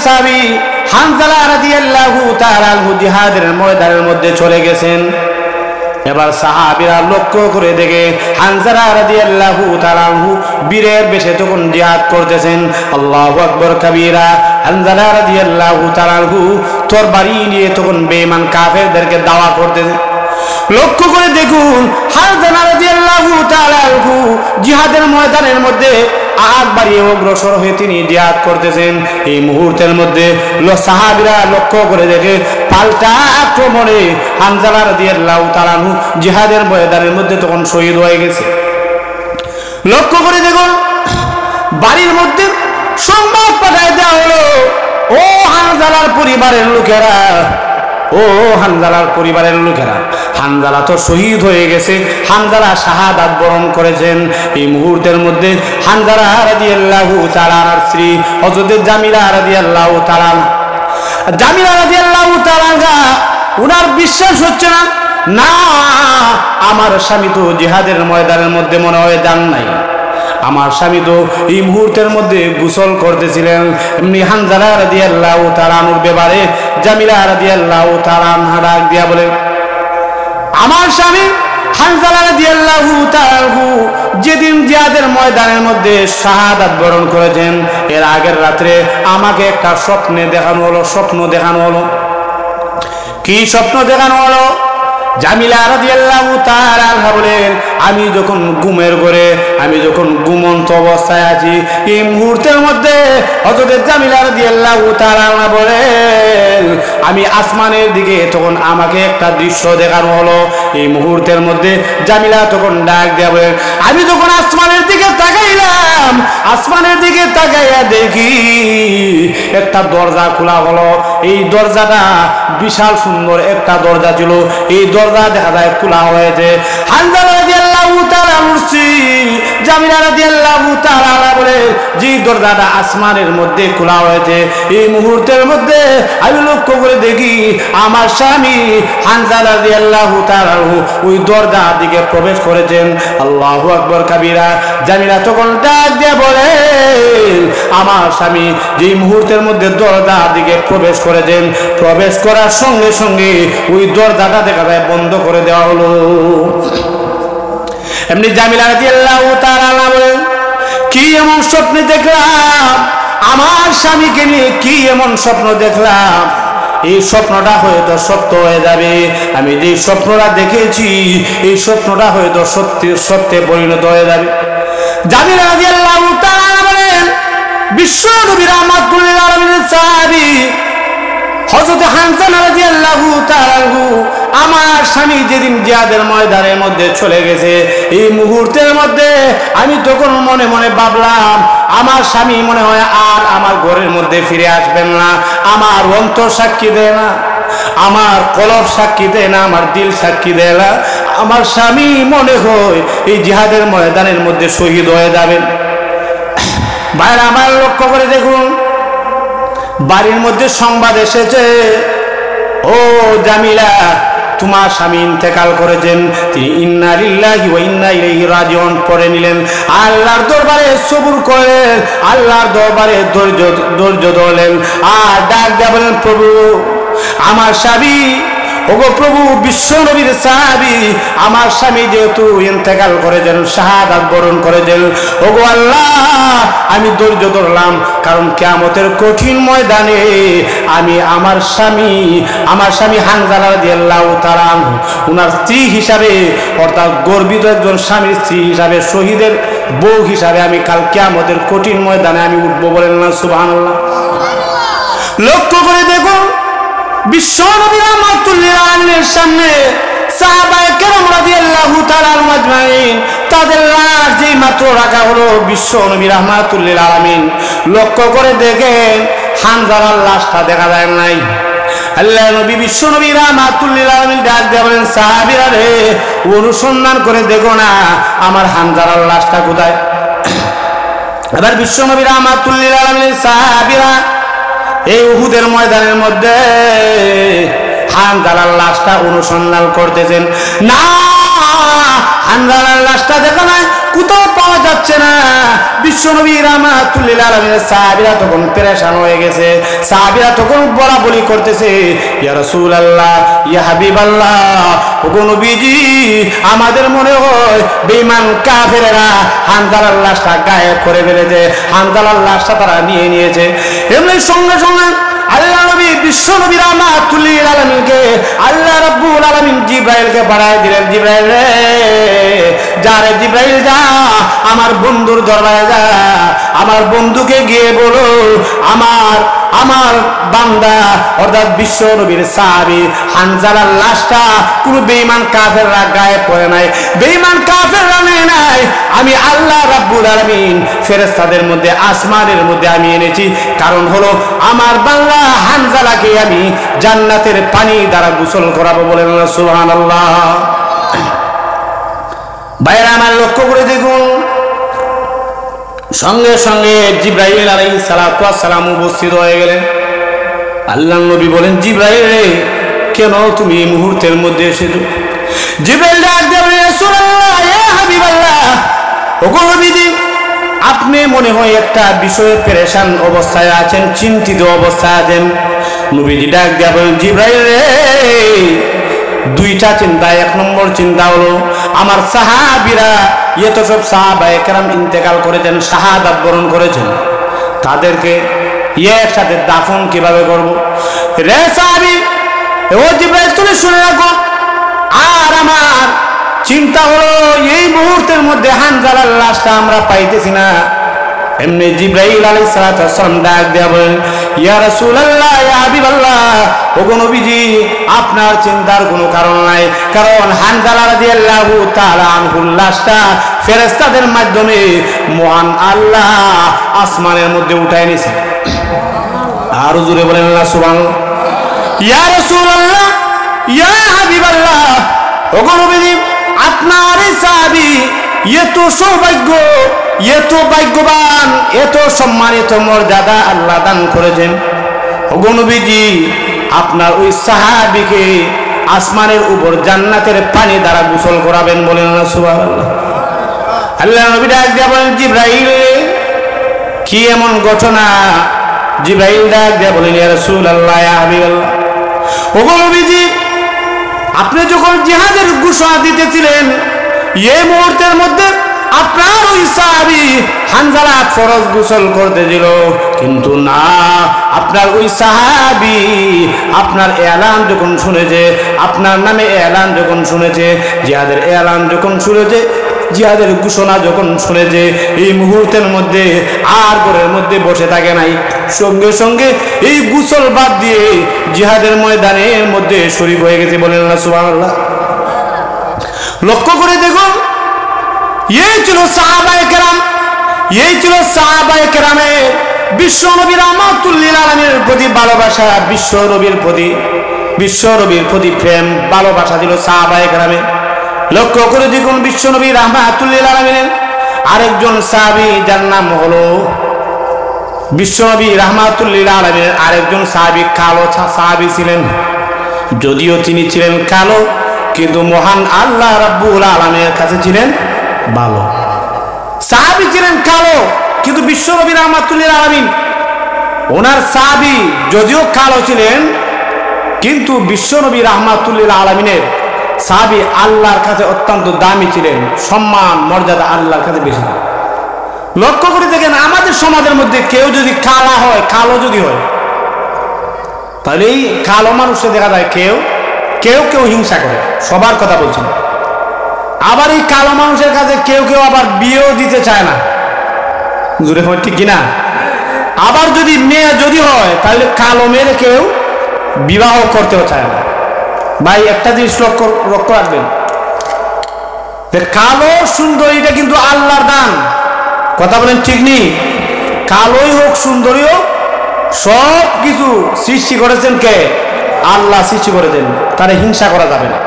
সাহাবী হানজালা রাদিয়াল্লাহু তাআলা আনহু জিহাদের ময়দানের মধ্যে চলে গেছেন। এবার সাহাবীরা লক্ষ্য করে দেখে হানজালা রাদিয়াল্লাহু তাআলা আনহু বীরের বেশে তখন জিহাদ করতেছেন। আল্লাহু আকবার কাবীরা। হানজালা রাদিয়াল্লাহু তাআলা আনহু তরবারি নিয়ে তখন বেঈমান কাফেরদেরকে দাওয়া করতেছেন। লক্ষ্য করে দেখুন হানজালা রাদিয়াল্লাহু তাআলা আনহু জিহাদের ময়দানের মধ্যে আগ বাড়িয়ে অগ্রসর হয়ে তিনি জিহাদ করতেছেন। এই মুহূর্তের মধ্যে সাহাবীরা লক্ষ্য করে দেখে পাল্টা আক্রমণে হানজালা রাদিয়াল্লাহু তাআলা আনহু জিহাদের ময়দানের মধ্যে তখন শহীদ হয়ে গেছে। লক্ষ্য করে দেখুন বাড়ির মধ্যে সংবাদ পাঠায় দেওয়া হলো, ও হানজালার পরিবারের লোকেরা, ও হানজালার পরিবারের লোকেরা, হানজালা তো শহীদ হয়ে গেছে, হানজালা শাহাদাত বরণ করেছেন। এই মুহূর্তের মধ্যে হানজালা রাদিয়াল্লাহু তাআলার স্ত্রী হযরত জামিলা রাদিয়াল্লাহু তাআলা, জামিলা রাদিয়াল্লাহু তাআলা উনার বিশ্বাস হচ্ছে না, না আমার স্বামী তো জিহাদের ময়দানের মধ্যে মনে হয় যান নাই, আমার স্বামী তো এই মুহূর্তের মধ্যে গোসল করতেছিলেন। এমনি হানজালা রাদিয়াল্লাহু তাআলার ব্যাপারে জামিলা রাদিয়াল্লাহু তাআলা ডাক দিয়া বলে, আমার স্বামী হানজালা রাদিয়াল্লাহু তাআলা যেদিন জিহাদের ময়দানের মধ্যে শাহাদাত বরণ করেছেন, এর আগের রাত্রে আমাকে একটা স্বপ্ন দেখানো হলো। কি স্বপ্ন দেখানো হলো? জামিলা রাদিয়াল্লাহু তাআলা বলেন, আমি যখন ঘুমের ঘরে, আমি যখন ঘুমন্ত অবস্থায় আছি, এই মুহূর্তের মধ্যে হযরত জামিলা রাদিয়াল্লাহু তাআলা বলেন, আমি আসমানের দিকে তখন আমাকে একটা দৃশ্য দেখানো হলো। এই মুহূর্তের মধ্যে জামিলা তখন ডাক দেয়া বলেন, আমি যখন আসমানের দিকে তাকাইলাম, আসমানের দিকে তাকাইয়া দেখি একটা দরজা খোলা হলো। এই দরজাটা বিশাল সুন্দর একটা দরজা ছিল, এই দরজা দেখা যায় খোলা হয়েছে। হানজালা রাদিয়াল্লাহু তাআলা জামিলা রাদিয়াল্লাহু তাআলা বলে, যে দরজাটা আসমানের মধ্যে খোলা হয়েছে, এই মুহূর্তের মধ্যে আমি লক্ষ্য করে দেখি আমার স্বামী হানজালা রাদিয়াল্লাহু তাআলা ওই দরজার দিকে প্রবেশ করেছেন। আল্লাহু আকবার কাবীরা। জামিলা তখন ডাক দিয়ে বলে, আমার স্বামী যে মুহূর্তের মধ্যে দরজার দিকে প্রবেশ করেছেন, প্রবেশ করার সঙ্গে সঙ্গে ওই দরজাটা দেখা যায় বন্ধ করে দেওয়া হলো। এমনি জামিলা রাদিয়াল্লাহু তাআলা বলেন, কি এমন স্বপ্ন দেখলাম, আমার স্বামীকে নিয়ে কি এমন স্বপ্ন দেখলাম, এই স্বপ্নটা হয়তো সত্য হয়ে যাবে। আমি যে স্বপ্নটা দেখেছি এই স্বপ্নটা হয়তো সত্যে পরিণত হয়ে যাবে। জামিলা রাদিয়াল্লাহু তাআলা বলেন, বিশ্ব নবী রাহমাতুল লিল আলামিনের সাহাবী হযরত হানজালা রাদিয়াল্লাহু তাআলা আমার স্বামী যেদিন জিহাদের ময়দানের মধ্যে চলে গেছে, এই মুহূর্তের মধ্যে আমি তখন মনে মনে ভাবলাম, আমার স্বামী মনে হয় আর আমার ঘরের মধ্যে ফিরে আসবেন না। আমার অন্তর সাক্ষী দেয় না, আমার কলব সাক্ষী দেয় না, আমার দিল সাক্ষী দেয় না, আমার স্বামী মনে হয় এই জিহাদের ময়দানের মধ্যে শহীদ হয়ে যাবেন। ভাইরা আমার লক্ষ্য করে দেখুন, বাড়ির মধ্যে সংবাদ এসেছে, ও জামিলা তোমার স্বামী ইন্তেকাল করেছেন। তিনি ইন্না লিল্লাহি ওয়া ইন্না ইলাইহি রাজিউন পড়ে নিলেন। আল্লাহর দরবারে সবুর করেন, আল্লাহর দরবারে ধৈর্য ধরলেন, আর ডাক দিয়ে বলেন, প্রভু আমার স্বামী, ওগো প্রভু বিশ্ব নবীর সাহাবী আমার স্বামী যেহেতু ইন্তেকাল করেছেন, শাহাদাত বরণ করেছেন, ওগো আল্লাহ আমি ধৈর্য ধরলাম, কারণ কিয়ামতের কঠিন ময়দানে আমি আমার স্বামী হানজালা রাদিয়াল্লাহু তাআলা ওনার স্ত্রী হিসাবে, অর্থাৎ গর্বিত একজন স্বামীর স্ত্রী হিসাবে, শহীদের বউ হিসাবে আমি কাল কিয়ামতের কঠিন ময়দানে আমি উঠবো। বলেন না সুবহানাল্লাহ। লক্ষ্য করে দেখো বিশ্ব নবী রাহমাতুল লিল আলামিনের সামনে সাহাবায়ে কেরাম রাদিয়াল্লাহু তাআলা আজমাইন তাদের লাশ যেই মাত্র রাখা হলো, বিশ্ব নবী রাহমাতুল লিল আলামিন লক্ষ্য করে দেখেন হানজালার লাশটা দেখা যায় নাই। আল্লাহ নবী বিশ্ব নবী রাহমাতুল লিল আলামিন ডাক দিয়ে বলেন, সাহাবীরা রে অনুসন্ধান করে দেখো না আমার হানজালার লাশটা কোথায়। এবার বিশ্ব নবী রাহমাতুল লিল আলামিনের সাহাবীরা এই উহুদের ময়দানের মধ্যে হানজালার লাশটা অনুসন্ধান করতেছেন। না, হানজালার লাশটা দেখা নাই, কোথাও পাওয়া যাচ্ছে না। বিশ্বনবী রাহমাতুল লিল আলামিনের সাহাবীরা তখন পেরেশান হয়ে গেছে। সাহাবীরা তখন বলাবলি করতেছে, ইয়া রাসূলুল্লাহ, ইয়া হাবিবাল্লাহ, ওগো নবীজি, আমাদের মনে হয় বেঈমান কাফেররা হানজালার লাশটা গায়েব করে ফেলেছে, হানজালার লাশটা তারা নিয়ে নিয়েছে। এমনি সঙ্গে সঙ্গে আল্লাহ নবী বিশ্বনবী রাহমাতুল লিল আলামিনকে আল্লাহ রাব্বুল আলামিন জিবরাইলকে পাঠায় দিলেন। জিবরাইল রে, যা রে জিবরাইল যা, আমার বন্ধুর দরবারে যা, আমার বন্ধুকে গিয়ে বলো আমার বান্দা অর্থাৎ বিশ্ব নবীর সাহাবী হানজালার লাশটা কোনো বেঈমান কাফেররা গায়েব করে নাই, বেঈমান কাফেররা নেয় নাই। আমি আল্লাহ রাব্বুল আলামিন ফেরেশতাদের মধ্যে আসমানের মধ্যে আমি এনেছি, কারণ হলো আমার বান্দা হানজালাকে আমি জান্নাতের পানি দ্বারা গোসল করাবো। বলেন সুবহানাল্লাহ। ভাইরা আমার লক্ষ্য করে দেখুন, সঙ্গে সঙ্গে জিবরাইল আলাইহিস সালাতু ওয়াস সালাম উপস্থিত হয়ে গেলেন। আল্লাহর নবী বলেন, জিবরাইল রে, কেন তুমি এই মুহূর্তের মধ্যে এসেছো? জিবরাইল ডাক দিয়ে বলেন, রাসূলুল্লাহ, ইয়া হাবিবাল্লাহ, ওগো নবীজি, আপনি মনে হয় একটা বিষয়ে পেরেশান অবস্থায় আছেন, চিন্তিত অবস্থায় আছেন। নবীজি ডাক দিয়ে বলেন, জিবরাইল রে, দুইটা চিন্তা। এক নম্বর চিন্তা হলো আমার সাহাবীরা, এত সব সাহাবায়ে কেরাম ইন্তেকাল করেছেন, শাহাদাত বরণ করেছেন, তাদেরকে একসাথে দাফন কিভাবে করব? রে সাহাবী, ও জিবরাইল, তুমি শুনে রাখো, আর আমার চিন্তা হলো এই মুহূর্তের মধ্যে হানজালার লাশটা আমরা পাইতেছি না। এমনি জিবরাইল আলাইহিস সালাতু ওয়াস সালাম ডাক দেয়া বলেন, ইয়া রাসূলুল্লাহ, ইয়া হাবিবাল্লাহ, ওগো নবীজি, আপনার চিন্তার কোনো কারণ নাই, কারণ হানজালা রাদিয়াল্লাহু তাআলা আনহুর লাশটা ফেরেশতাদের মাধ্যমে মহান আল্লাহ আসমানের মধ্যে উঠায় নিয়েছে। আর জোরে বলেন আল্লাহ সুবহানাল্লাহ। ইয়া রাসূলুল্লাহ, ইয়া হাবিবাল্লাহ, ওগো নবীজি, আপনার এই সাহাবী এত সৌভাগ্য, এত ভাগ্যবান, এত সম্মানিত মর্যাদা আল্লাহ দান করেছেন। ওগো নবীজি, আপনার ওই সাহাবীকে আসমানের উপর জান্নাতের পানি দ্বারা গোসল করাবেন। বলেন না সুবহানাল্লাহ। আল্লাহ নবী ডাক দিয়ে বলেন, জিবরাইল, কি এমন ঘটনা? জিবরাইল ডাক দিয়ে বলেন, ইয়া রাসূলুল্লাহ, ইয়া হাবিবাল্লাহ, ওগো নবীজি, আপনি যখন জিহাদের ঘোষণা দিতেছিলেন, এই মুহূর্তের মধ্যে আপনার ওই সাহাবী হানজালা ফরজ গোসল করতে দিল, কিন্তু না, আপনার ওই সাহাবী আপনার এলান যখন শুনেছে, আপনার নামে এলান যখন শুনেছে, জিহাদের এলান যখন শুনেছে, জিহাদের ঘোষণা যখন শুনেছে, এই মুহূর্তের মধ্যে আর ঘরের মধ্যে বসে থাকে নাই, সঙ্গে সঙ্গে এই গোসল বাদ দিয়ে জিহাদের ময়দানের মধ্যে শরীক হয়ে গেছে। বলেন না সুবহানাল্লাহ। লক্ষ্য করে দেখুন, এই ছিল সাহাবায়ে কেরাম, এই ছিল সাহাবায়ে কেরামের বিশ্ব নবী রাহমাতুল লিল আলামিনের প্রতি ভালোবাসা, বিশ্ব নবীর প্রতি প্রেম ভালোবাসা ছিল সাহাবায়ে কেরামের। লক্ষ্য করে দেখুন, বিশ্ব নবী রাহমাতুল লিল আলামিনের আরেকজন সাহাবী, যার নাম হলো বিশ্ব নবী রাহমাতুল লিল আলামিনের আরেকজন সাহাবী, কালো সাহাবী ছিলেন। যদিও তিনি ছিলেন কালো, কিন্তু মহান আল্লাহ রাব্বুল আলামিনের কাছে ছিলেন ভালো। সাহাবী ছিলেন কালো, কিন্তু বিশ্ব নবী রাহমাতুল লিল আলামিন ওনার সাহাবী যদিও কালো ছিলেন, কিন্তু বিশ্ব নবী রাহমাতুল লিল আলামিনের সাহাবী আল্লাহর কাছে অত্যন্ত দামি ছিলেন, সম্মান মর্যাদা আল্লাহর কাছে বেশি। লক্ষ্য করে দেখেন, আমাদের সমাজের মধ্যে কেউ যদি কালা হয়, কালো যদি হয়, তাহলে এই কালো মানুষে দেখা যায় কেউ হিংসা করে, সবার কথা বলছেন। আবার এই কালো মানুষের কাছে কেউ আবার বিয়েও দিতে চায় না, জোরে হয় ঠিক কিনা? আবার যদি মেয়ে যদি হয়, তাহলে কালো মেয়ের কেউ বিবাহ করতেও চায় না। ভাই, একটা জিনিস লক্ষ্য রাখবেন, কালো সুন্দরীটা কিন্তু আল্লাহর দান। কথা বলেন ঠিক নেই? কালোই হোক সুন্দরী হোক, সব কিছু সৃষ্টি করেছেন কে? আল্লাহ সৃষ্টি করেছেন। তারে হিংসা করা যাবে না,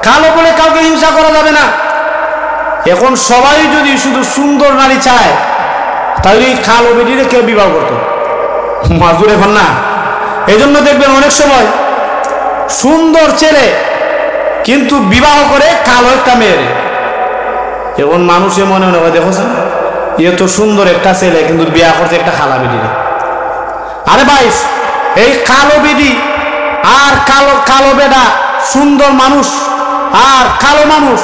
কালো বলে কাউকে হিংসা করা যাবে না। এখন সবাই যদি শুধু সুন্দর নারী চায়, তাহলে কালো বেটিরে কেউ বিবাহ করতো, মাজুর এখন না। এই জন্য দেখবেন অনেক সময় সুন্দর ছেলে কিন্তু বিবাহ করে কালো একটা মেয়ের, এখন মানুষে মনে মনে হয় দেখো এত সুন্দর একটা ছেলে কিন্তু বিয়া করছে একটা খালা বেডি। আরে ভাই, এই কালো বেডি আর কালো বেডা, সুন্দর মানুষ আর কালো মানুষ,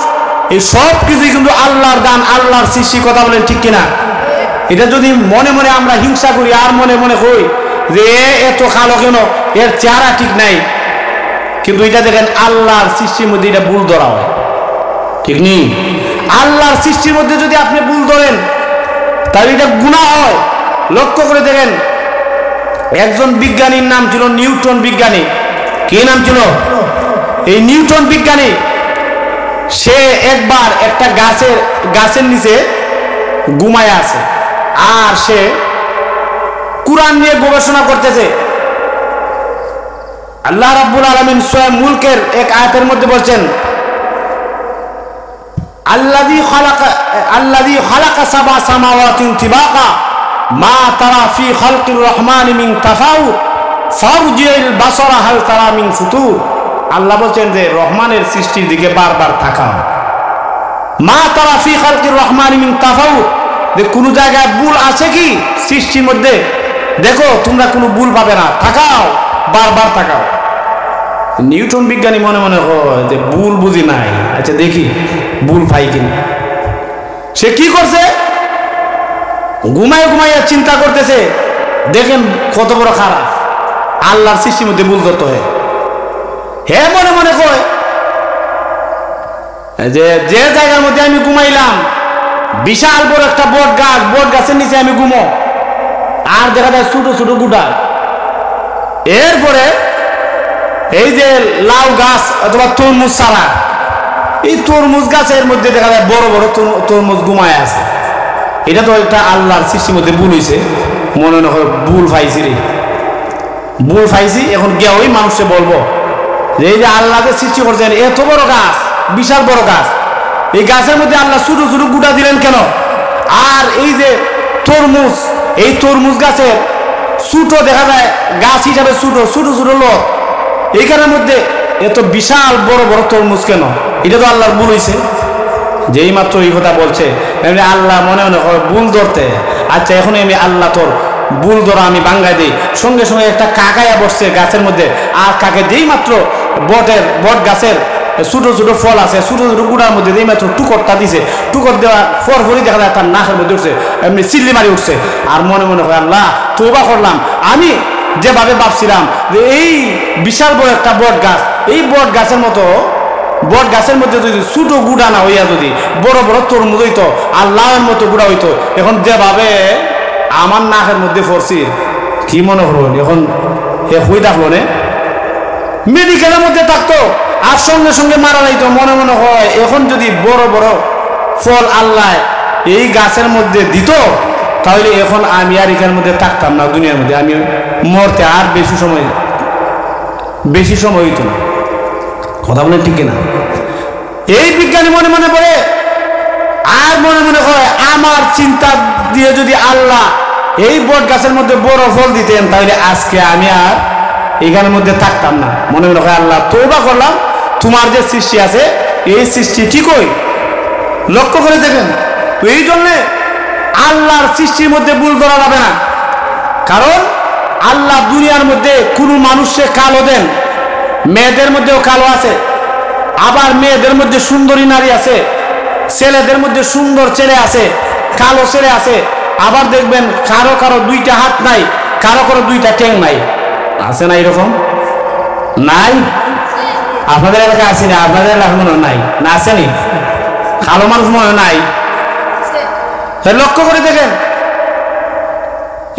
এই সব কিছুই কিন্তু আল্লাহর দান, আল্লাহর সৃষ্টি। কথা বলেন ঠিক কিনা? এটা যদি মনে মনে আমরা হিংসা করি আর মনে মনে কই যে এত কালো কেন, এর চেহারা ঠিক নাই, কিন্তু এটা দেখেন আল্লাহর সৃষ্টির মধ্যে এটা ভুল ধরা হয়, ঠিক নেই? আল্লাহর সৃষ্টির মধ্যে যদি আপনি ভুল ধরেন তাহলে এটা গুনাহ হয়। লক্ষ্য করে দেখেন, একজন বিজ্ঞানীর নাম ছিল নিউটন বিজ্ঞানী। কি নাম ছিল? এই নিউটন বিজ্ঞানী। সে একবার একটা গাছের নিচে ঘুমায় আছে, আর সে কুরআন নিয়ে গবেষণা করতেছে। আল্লাহ রাব্বুল আলামিন সূরা মুলকের এক আয়াতের মধ্যে বলছেন, আল্লাযী খালাকা সাবআ সামাওয়াতিন তিবাকা মা তারা ফি খালকির রহমানি মিন তাফাউত ফারজিল বাসারা হাল তারা মিন ফুতুর। আল্লাহ বলছেন যে রহমানের সৃষ্টির দিকে বারবার তাকাও। মা তারা ফি খালকির রহমানি মিন তাফাউত, যে কোন জায়গায় ভুল আছে কি সৃষ্টির মধ্যে? দেখো তোমরা কোনো ভুল পাবে না, তাকাও, বারবার তাকাও। নিউটন বিজ্ঞানী মনে মনে হয় যে ভুল বুঝি নাই, আচ্ছা দেখি ভুল পাই কিনা। সে কি করছে? ঘুমায় ঘুমাইয়া চিন্তা করতেছে, দেখেন কত বড় খারাপ, আল্লাহর সৃষ্টির মধ্যে ভুল করতে হয়। হে মনে মনে কয় যে জায়গার মধ্যে আমি ঘুমাইলাম বিশাল বড় একটা বট গাছের নিচে আমি ঘুমো, আর দেখা যায় ছোট ছোট গুড়া। এরপরে এই যে লাউ গাছ অথবা তরমুজ চারা, এই তরমুজ গাছের মধ্যে দেখা যায় বড় বড় তরমুজ ঘুমায় আছে। এটা তো একটা আল্লাহর সৃষ্টির মধ্যে ভুল হয়েছে। মনে মনে হয় ভুল পাইছি রে, ভুল পাইছি। এখন গিয়ে ওই মানুষকে বলবো যে এই যে আল্লাহকে সৃষ্টি করছেন এত বড় গাছ, বিশাল বড় গাছ, এই গাছের মধ্যে আল্লাহ ছোট ছোট গুড়া দিলেন কেন? আর এই যে তরমুজ, এই তরমুজ গাছের ছোট দেখা যায় গাছ হিসাবে ছোট ছোট ছোট লোক, এইখানের মধ্যে এত বিশাল বড় বড় তরমুজ কেন? এটা তো আল্লাহর ভুল হয়েছে। যেই মাত্র এই কথা বলছে এমনি আল্লাহ মনে মনে করে ভুল ধরতে, আচ্ছা এখন আমি আল্লাহ তোর ভুল ধরা আমি বাঙ্গাই দিই। সঙ্গে সঙ্গে একটা কাকাইয়া বসছে গাছের মধ্যে, আর কাকে যেই মাত্র বট গাছের ছোট ছোট ফল আছে, ছোট ছোট গুড়ার মধ্যে যেই মাত্র টুকরটা দিছে, টুকর দেওয়া ফরফরি দেখা যায় তার নাকের মধ্যে উঠছে, এমনি চিল্লি মারি উঠছে। আর মনে মনে হয় আল্লাহ তওবা করলাম, আমি যেভাবে ভাবছিলাম যে এই বিশাল বড় একটা বট গাছ, এই বট গাছের মতো বট গাছের মধ্যে যদি ছোট গুড়া না হইয়া যদি বড় বড় তরমুজ হইতো, আল্লাহর মতো গুড়া হইতো, এখন যেভাবে আমার নাকের মধ্যে পড়ছি, কি মনে হলো এখন এ হই থাকলো না, মেডিকেলের মধ্যে থাকতো আর সঙ্গে সঙ্গে মারা যাইতো। মনে মনে হয় এখন যদি বড় বড় ফল আল্লাহ এই গাছের মধ্যে দিত, তাহলে এখন আমি আর এখানের মধ্যে থাকতাম না, দুনিয়ার মধ্যে আমি মরতে আর বেশি সময় হইতো না। কথা বলেন ঠিক কিনা? এই বিজ্ঞানী মনে মনে পড়ে আর মনে মনে হয় আমার চিন্তা দিয়ে যদি আল্লাহ এই বট গাছের মধ্যে বড় ফল দিতেন, তাহলে আজকে আমি আর এখানের মধ্যে থাকতাম না। মনে মনে হয় আল্লাহ তওবা করলাম, তোমার যে সৃষ্টি আছে এই সৃষ্টি ঠিকই। লক্ষ্য করে দেখেন, এই জন্যে আল্লাহর সৃষ্টির মধ্যে ভুল ধরা যাবে না। কারণ আল্লাহ দুনিয়ার মধ্যে কোনো মানুষকে কালো দেন, মেয়েদের মধ্যেও কালো আছে, আবার মেয়েদের মধ্যে সুন্দরী নারী আছে, ছেলেদের মধ্যে সুন্দর ছেলে আছে, কালো ছেলে আছে। আবার দেখবেন কারো কারো দুইটা হাত নাই, কারো কারো দুইটা ঠ্যাং নাই, আছে না? এরকম নাই? আপনাদের এলাকায় আছে না? আপনাদের এলাকা মনে নাই না? আসেনি? কালো মানুষ মনে নাই? লক্ষ্য করে দেখেন,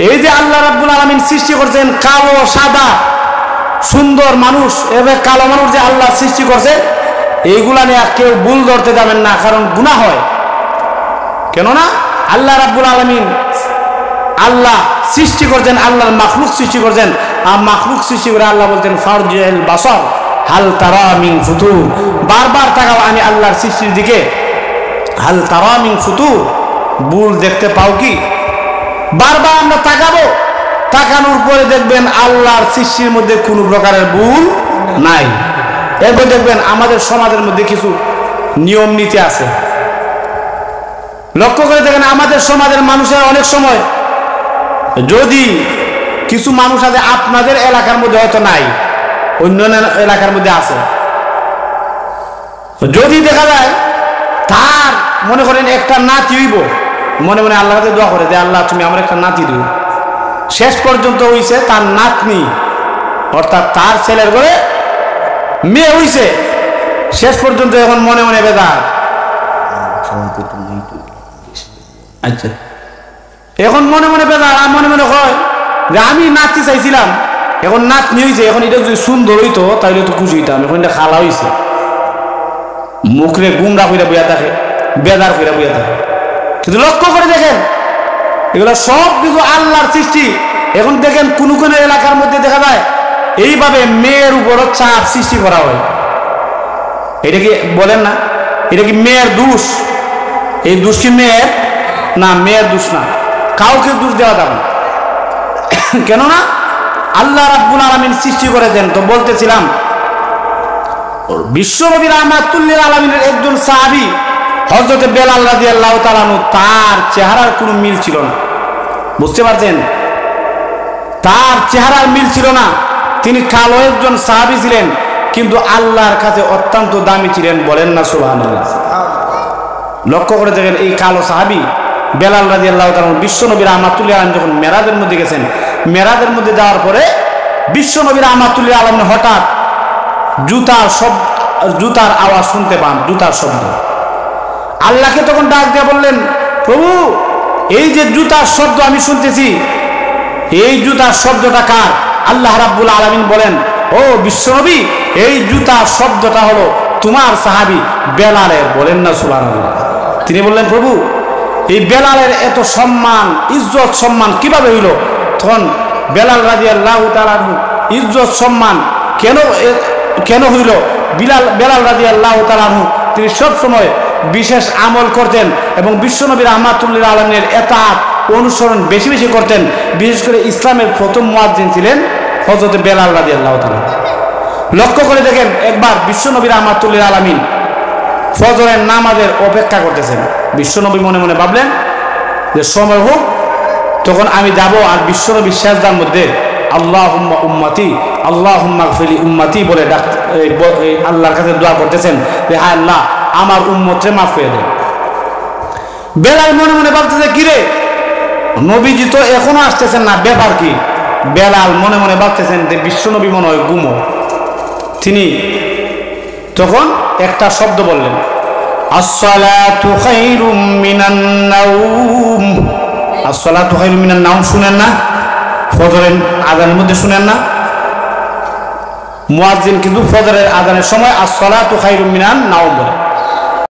এই যে আল্লাহ রাব্বুল আলামিন সৃষ্টি করছেন কালো সাদা সুন্দর মানুষ, এবার কালো মানুষ যে আল্লাহ সৃষ্টি করছে, এইগুলা নিয়ে কেউ ভুল ধরতে যাবেন না, কারণ গুনাহ হয়। কেননা আল্লাহ রাব্বুল আলামিন আল্লাহ সৃষ্টি করছেন, আল্লাহর মাখলুক সৃষ্টি করছেন, আর মাখলুক সৃষ্টি করে আল্লাহ বলতেন ফারজিল বাসার হাল তারা মিন ফুতুর, বারবার তাকাও আমি আল্লাহর সৃষ্টির দিকে, হাল তারা মিন ফুতুর, ভুল দেখতে পাও কি? বারবার আমরা তাকাবো, তাকানোর পরে দেখবেন আল্লাহর সৃষ্টির মধ্যে কোনো প্রকারের ভুল নাই। এরপর দেখবেন আমাদের সমাজের মধ্যে কিছু নিয়ম নীতি আছে, লক্ষ্য করে দেখেন আমাদের সমাজের মানুষের অনেক সময় যদি কিছু মানুষ আছে আপনাদের এলাকার মধ্যে হয়তো নাই, অন্য এলাকার মধ্যে আছে, যদি দেখা যায় তার মনে করেন একটা নাতি হইব, মনে মনে আল্লাহর কাছে দোয়া করে যে আল্লাহ তুমি আমার একটা নাতি দিও, শেষ পর্যন্ত হইছে তার নাতনি অর্থাৎ তার ছেলের ঘরে মেয়ে হইছে, শেষ পর্যন্ত এখন মনে মনে বেজার। আচ্ছা, এখন মনে মনে বেজার, মনে মনে হয় যে আমি নাতি চাইছিলাম, এখন নাতনি হইছে, এখন এটা যদি সুন্দর হইতো তাহলে তো খুশি হইতাম, এখন এটা খালা হইছে, মুখরে গুমরা কইরা বইয়া থাকে, বেজার কইরা বইয়া থাকে। কিন্তু লক্ষ্য করে দেখেন এগুলো সব কিছু আল্লাহর সৃষ্টি। এখন দেখেন কোন কোন এলাকার মধ্যে দেখা যায় এইভাবে মেয়ের উপরও চাপ সৃষ্টি করা হয়। এটা কি বলেন না, এটা কি মেয়ের দোষ? এই দোষ কি মেয়ের? না, মেয়ের দোষ না, কাউকে দোষ দেওয়া যাবে না। কেননা আল্লাহ রাব্বুল আলামিন সৃষ্টি করে দেন। তো বলতেছিলাম বিশ্বনবী রাহমাতুল লিল আলামিনের একজন সাহাবী হযরত বেলাল রাদিয়াল্লাহু তাআলা আনহু, তার চেহারার কোনো মিল ছিল না, বুঝতে পারছেন? তার চেহারার মিল ছিল না। তিনি কালো একজন সাহাবী ছিলেন, কিন্তু আল্লাহর কাছে অত্যন্ত দামি ছিলেন, বলেন না সুবহানাল্লাহ। লক্ষ্য করে দেখেন এই কালো সাহাবী বেলাল রাদিয়াল্লাহু তাআলা বিশ্বনবী রাহমাতুল লিল আলামিন যখন মেরাজের মধ্যে গেছেন, মেরাজের মধ্যে যাওয়ার পরে বিশ্বনবী রাহমাতুল লিল আলামিন হঠাৎ জুতার আওয়াজ শুনতে পান, জুতার শব্দ। আল্লাহকে তখন ডাক দিয়ে বললেন, প্রভু এই যে জুতার শব্দ আমি শুনতেছি, এই জুতার শব্দটা কার? আল্লাহ রাব্বুল আলামিন বলেন, ও বিশ্বনবী, এই জুতার শব্দটা হলো তোমার সাহাবী বেলালের, বলেন না সুবহানাল্লাহ। তিনি বললেন, প্রভু এই বেলালের এত সম্মান, ইজ্জত সম্মান কিভাবে হইল? তখন বেলাল রাদিয়াল্লাহু তাআলা ইজ্জত সম্মান কেন হইল? বেলাল রাদিয়াল্লাহু তাআলা তিনি সব সময় বিশেষ আমল করতেন এবং বিশ্বনবী রাহমাতুল লিল আলামিনের ইতাআত অনুসরণ বেশি বেশি করতেন। বিশেষ করে ইসলামের প্রথম মুয়াজ্জিন ছিলেন হযরত বেলাল রাদিয়াল্লাহু তাআলা। লক্ষ্য করে দেখেন একবার বিশ্বনবী রাহমাতুল লিল আলামিন ফজরের নামাজের অপেক্ষা করতেছেন। বিশ্বনবী মনে মনে ভাবলেন যে সময় হোক তখন আমি যাব, আর বিশ্বনবী সিজদার মধ্যে আল্লাহুম্মা উম্মতি আল্লাহুম্মা গফিরলি উম্মতি বলে আল্লাহর কাছে দোয়া করতেছেন যে হায় আল্লাহ আমার উম্মতকে মাফ করে দেন। বেলাল মনে মনে ভাবতেছে কিরে নবীজি তো এখনো আসতেছেন না, ব্যাপার কি? বেলাল মনে মনে ভাবতেছেন যে বিশ্বনবী মনে হয় গুমো। তিনি তখন একটা শব্দ বললেন, আসসালাতু খায়রুম মিনান নাওম। আসসালাতু খায়রুম মিনান নাওম শুনেন না? ফজরের আযানের মধ্যে শুনেন না? মুয়াজ্জিন কিন্তু ফজরের আযানের সময় আসসালাতু খায়রুম মিনান নাওম বলে।